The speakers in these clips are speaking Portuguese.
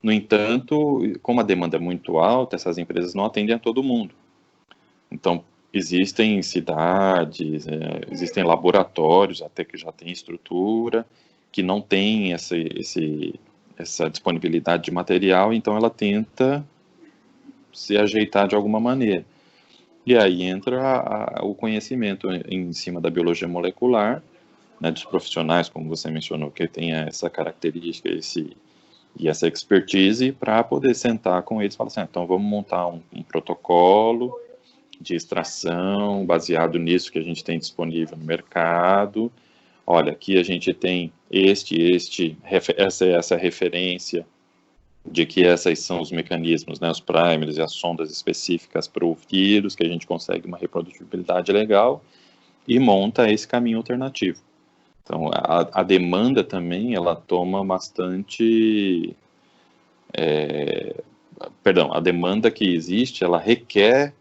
No entanto, como a demanda é muito alta, essas empresas não atendem a todo mundo. Então, existem cidades, existem laboratórios, até que já tem estrutura, que não tem essa disponibilidade de material, então ela tenta se ajeitar de alguma maneira. E aí entra o conhecimento em cima da biologia molecular, né, dos profissionais, como você mencionou, que tem essa característica e essa expertise para poder sentar com eles e falar assim, então vamos montar um protocolo de extração baseado nisso que a gente tem disponível no mercado. Olha, aqui a gente tem essa referência de que esses são os mecanismos, né, os primers e as sondas específicas para o vírus, que a gente consegue uma reprodutibilidade legal e monta esse caminho alternativo. Então, a demanda também, ela toma bastante... a demanda que existe, ela requer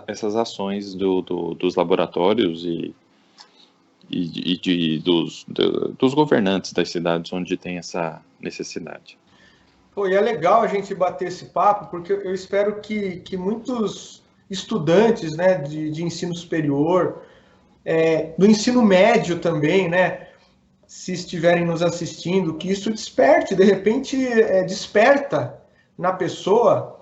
essas ações dos laboratórios dos governantes das cidades onde tem essa necessidade. Pô, e é legal a gente bater esse papo, porque eu espero que muitos estudantes, né, de ensino superior, do ensino médio também, né, se estiverem nos assistindo, que isso desperte, de repente desperta na pessoa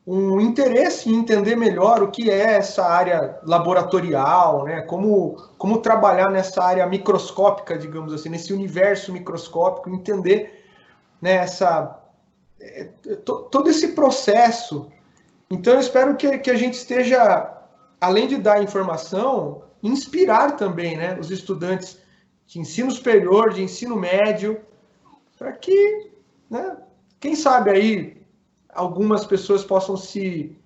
um interesse em entender melhor o que é essa área laboratorial, né, como trabalhar nessa área microscópica, digamos assim, nesse universo microscópico, entender, né, todo esse processo. Então eu espero que a gente esteja, além de dar informação, inspirar também, né, os estudantes de ensino superior, de ensino médio, para que, né, quem sabe aí algumas pessoas possam se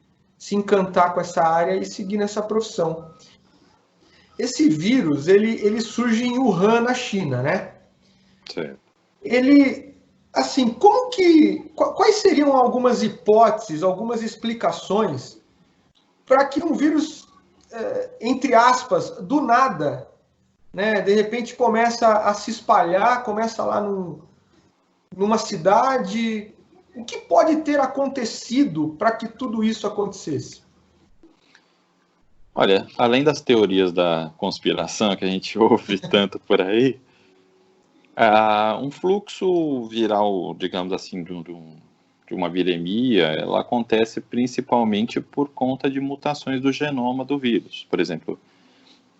encantar com essa área e seguir nessa profissão. Esse vírus, ele surge em Wuhan, na China, né? Sim. Ele, assim, quais seriam algumas hipóteses, algumas explicações para que um vírus, entre aspas, do nada, né, de repente começa a se espalhar, começa lá numa cidade. O que pode ter acontecido para que tudo isso acontecesse? Olha, além das teorias da conspiração que a gente ouve tanto por aí, um fluxo viral, digamos assim, de uma viremia, ela acontece principalmente por conta de mutações do genoma do vírus. Por exemplo,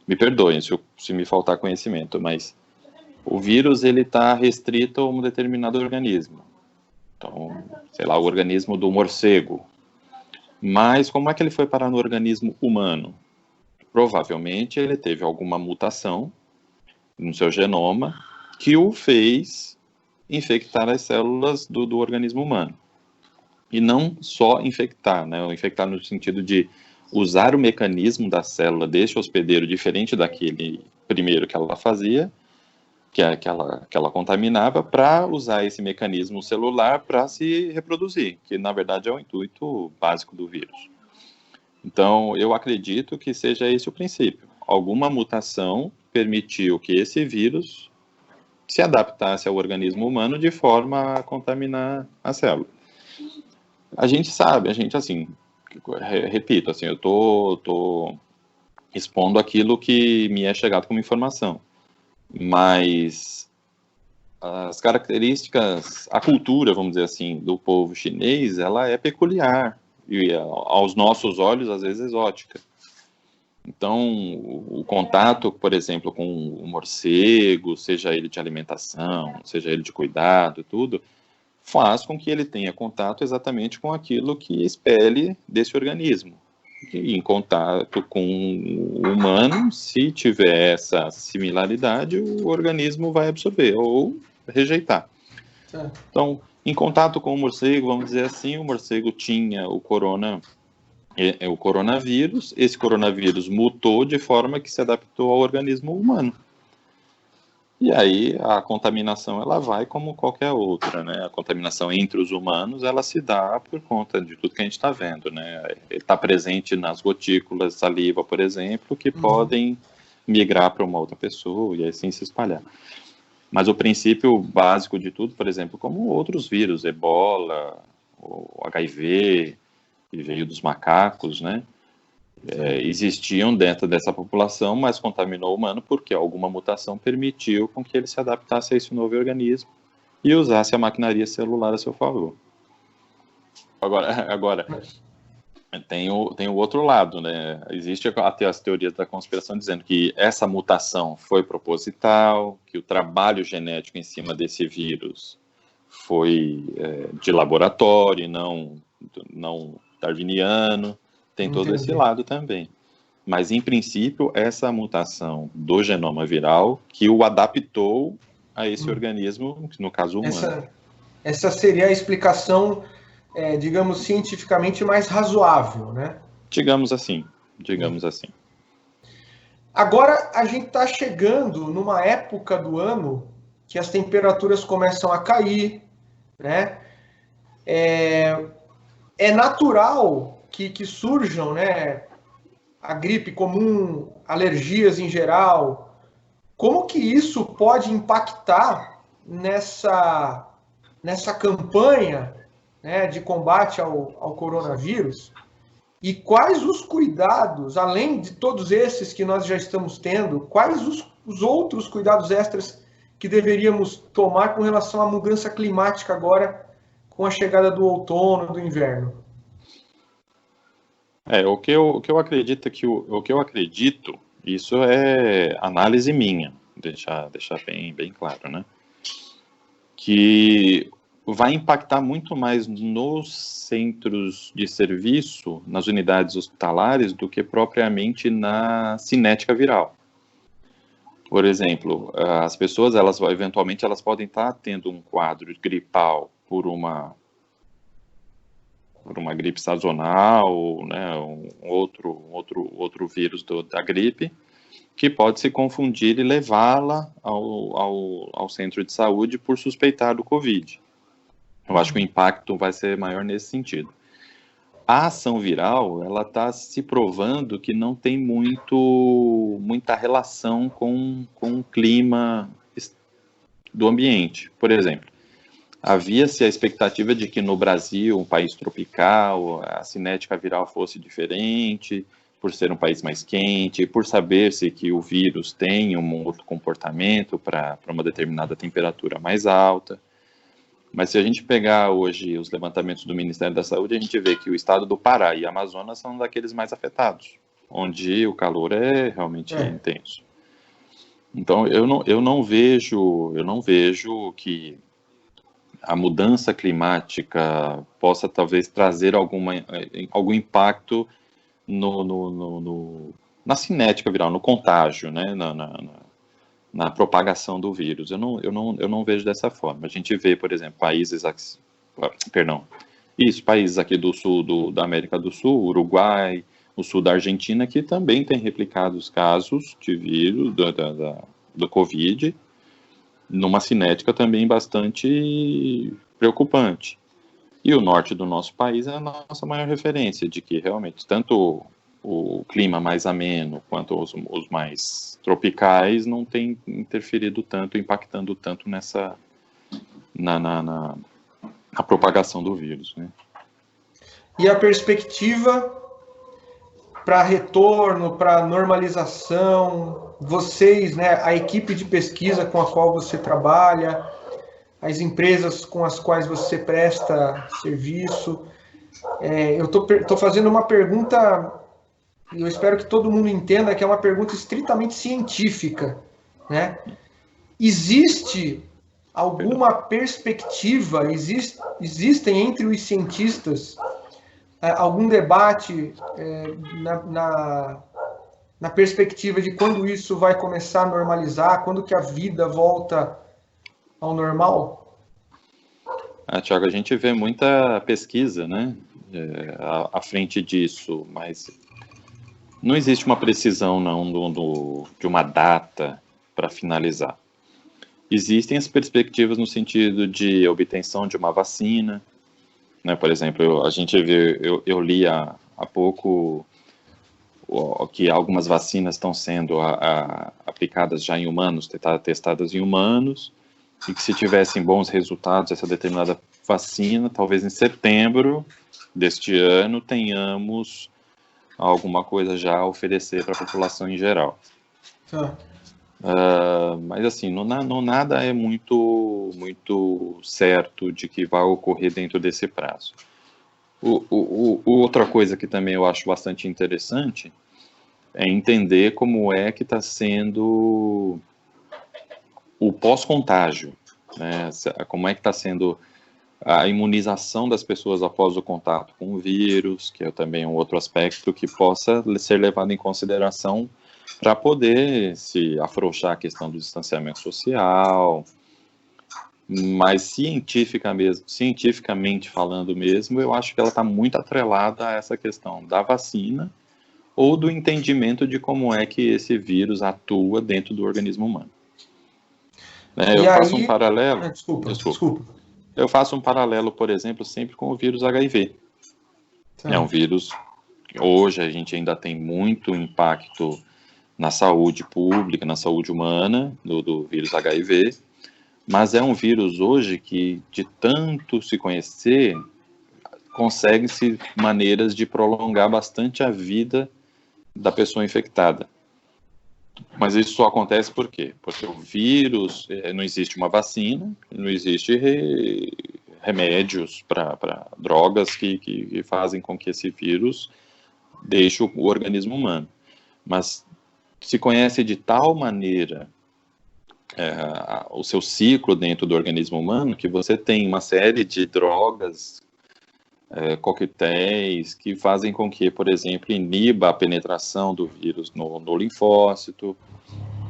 me perdoem se me faltar conhecimento, mas o vírus ele está restrito a um determinado organismo. Então, sei lá, o organismo do morcego. Mas como é que ele foi parar no organismo humano? Provavelmente ele teve alguma mutação no seu genoma que o fez infectar as células do organismo humano. E não só infectar, né? Infectar no sentido de usar o mecanismo da célula deste hospedeiro diferente daquele primeiro que ela fazia, que ela contaminava, para usar esse mecanismo celular para se reproduzir, que na verdade é o intuito básico do vírus. Então, eu acredito que seja esse o princípio. Alguma mutação permitiu que esse vírus se adaptasse ao organismo humano de forma a contaminar a célula. A gente sabe, assim, repito, assim, eu tô expondo aquilo que me é chegado como informação, mas as características, a cultura, vamos dizer assim, do povo chinês, ela é peculiar e aos nossos olhos, às vezes, exótica. Então, o contato, por exemplo, com o morcego, seja ele de alimentação, seja ele de cuidado, tudo, faz com que ele tenha contato exatamente com aquilo que expele desse organismo. E em contato com o humano, se tiver essa similaridade, o organismo vai absorver ou rejeitar. Então, em contato com o morcego, vamos dizer assim, o morcego tinha o coronavírus, esse coronavírus mutou de forma que se adaptou ao organismo humano. E aí a contaminação ela vai como qualquer outra, né? A contaminação entre os humanos ela se dá por conta de tudo que a gente está vendo, né? Ele está presente nas gotículas de saliva, por exemplo, que podem migrar para uma outra pessoa e assim se espalhar. Mas o princípio básico de tudo, por exemplo, como outros vírus, Ebola, o HIV, que veio dos macacos, né? Existiam dentro dessa população, mas contaminou o humano porque alguma mutação permitiu com que ele se adaptasse a esse novo organismo e usasse a maquinaria celular a seu favor. Agora tem o outro lado, né? Existe até as teorias da conspiração dizendo que essa mutação foi proposital, que o trabalho genético em cima desse vírus foi de laboratório, não darwiniano. Tem todo esse lado também. Mas, em princípio, essa mutação do genoma viral que o adaptou a esse organismo, no caso humano. Essa seria a explicação, digamos, cientificamente mais razoável, né? Digamos assim. Agora, a gente está chegando numa época do ano que as temperaturas começam a cair, né? É natural que surjam, né, a gripe comum, alergias em geral. Como que isso pode impactar nessa campanha, né, de combate ao coronavírus? E quais os cuidados, além de todos esses que nós já estamos tendo, quais os outros cuidados extras que deveríamos tomar com relação à mudança climática agora, com a chegada do outono, do inverno? O que eu acredito isso é análise minha, deixar bem claro, né? Que vai impactar muito mais nos centros de serviço, nas unidades hospitalares, do que propriamente na cinética viral. Por exemplo, as pessoas, eventualmente, elas podem estar tendo um quadro gripal por uma gripe sazonal, né, outro vírus da gripe, que pode se confundir e levá-la ao centro de saúde por suspeitar do Covid. Eu acho que o impacto vai ser maior nesse sentido. A ação viral, ela está se provando que não tem muita relação com o clima do ambiente. Por exemplo, havia-se a expectativa de que no Brasil, um país tropical, a cinética viral fosse diferente, por ser um país mais quente, por saber-se que o vírus tem um outro comportamento para uma determinada temperatura mais alta. Mas se a gente pegar hoje os levantamentos do Ministério da Saúde, a gente vê que o estado do Pará e Amazonas são daqueles mais afetados, onde o calor é realmente intenso. Então, eu não vejo que a mudança climática possa talvez trazer algum impacto na cinética viral, no contágio, né, na propagação do vírus. Eu não vejo dessa forma. A gente vê, por exemplo, países aqui do sul da América do Sul, Uruguai, o sul da Argentina, que também tem replicado os casos de vírus do Covid, numa cinética também bastante preocupante. E o norte do nosso país é a nossa maior referência de que realmente tanto o clima mais ameno quanto os mais tropicais não tem interferido tanto, impactando tanto na propagação do vírus, né? E a perspectiva para retorno, para normalização, vocês, né, a equipe de pesquisa com a qual você trabalha, as empresas com as quais você presta serviço. Eu estou fazendo uma pergunta, e eu espero que todo mundo entenda que é uma pergunta estritamente científica, né? Existe alguma perspectiva, existem entre os cientistas algum debate na perspectiva de quando isso vai começar a normalizar, quando que a vida volta ao normal? Tiago, a gente vê muita pesquisa, né, à frente disso, mas não existe uma precisão de uma data para finalizar. Existem as perspectivas no sentido de obtenção de uma vacina, né? Por exemplo, eu li há pouco que algumas vacinas estão sendo aplicadas já em humanos, testadas em humanos, e que se tivessem bons resultados essa determinada vacina, talvez em setembro deste ano tenhamos alguma coisa já a oferecer para a população em geral. Tá. Mas assim, não nada é muito certo de que vai ocorrer dentro desse prazo. Outra coisa que também eu acho bastante interessante é entender como é que está sendo o pós-contágio, né? Como é que está sendo a imunização das pessoas após o contato com o vírus, que é também um outro aspecto que possa ser levado em consideração para poder se afrouxar a questão do distanciamento social, mas cientificamente falando mesmo, eu acho que ela está muito atrelada a essa questão da vacina ou do entendimento de como é que esse vírus atua dentro do organismo humano. Eu faço um paralelo. Desculpa. Eu faço um paralelo, por exemplo, sempre com o vírus HIV. Tá. É um vírus que hoje a gente ainda tem muito impacto na saúde pública, na saúde humana, do vírus HIV, mas é um vírus hoje que, de tanto se conhecer, consegue-se maneiras de prolongar bastante a vida da pessoa infectada. Mas isso só acontece por quê? Porque o vírus, não existe uma vacina, não existe remédios para drogas que fazem com que esse vírus deixe o organismo humano. Mas se conhece de tal maneira o seu ciclo dentro do organismo humano que você tem uma série de drogas, coquetéis, que fazem com que, por exemplo, iniba a penetração do vírus no linfócito,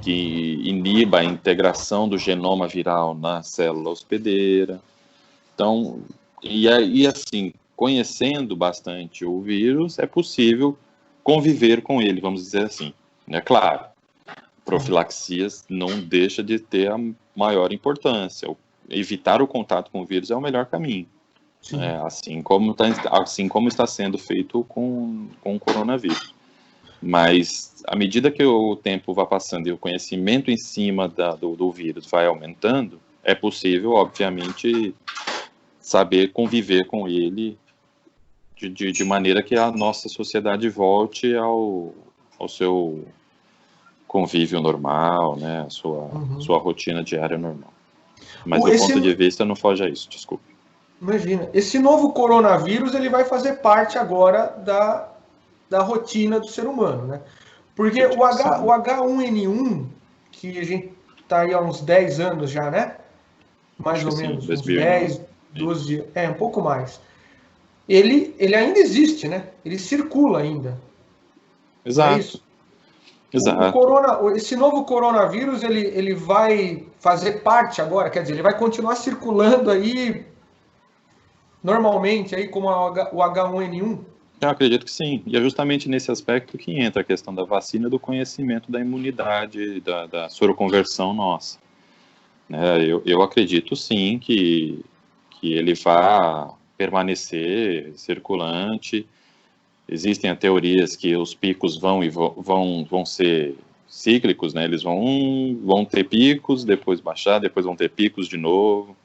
que iniba a integração do genoma viral na célula hospedeira. Então, e assim, conhecendo bastante o vírus, é possível conviver com ele, vamos dizer assim. É claro, profilaxias não deixa de ter a maior importância. Evitar o contato com o vírus é o melhor caminho. Assim como está sendo feito com o coronavírus. Mas, à medida que o tempo vai passando e o conhecimento em cima do vírus vai aumentando, é possível, obviamente, saber conviver com ele de maneira que a nossa sociedade volte ao seu convívio normal, né, a sua rotina diária normal. Mas do ponto de vista não foge a isso, desculpe. Imagina, esse novo coronavírus ele vai fazer parte agora da rotina do ser humano, né? Porque o H1N1, que a gente está aí há uns 10 anos já, né? Mais ou menos, uns 10, 12, um pouco mais. Ele ainda existe, né? Ele circula ainda. Exato. É isso? Exato. Esse novo coronavírus, ele vai fazer parte agora, quer dizer, ele vai continuar circulando aí normalmente, aí como o H1N1? Eu acredito que sim, e é justamente nesse aspecto que entra a questão da vacina, do conhecimento da imunidade, da soroconversão nossa. Eu acredito sim que ele vai permanecer circulante. Existem teorias que os picos vão ser cíclicos, né? Eles vão ter picos, depois baixar, depois vão ter picos de novo.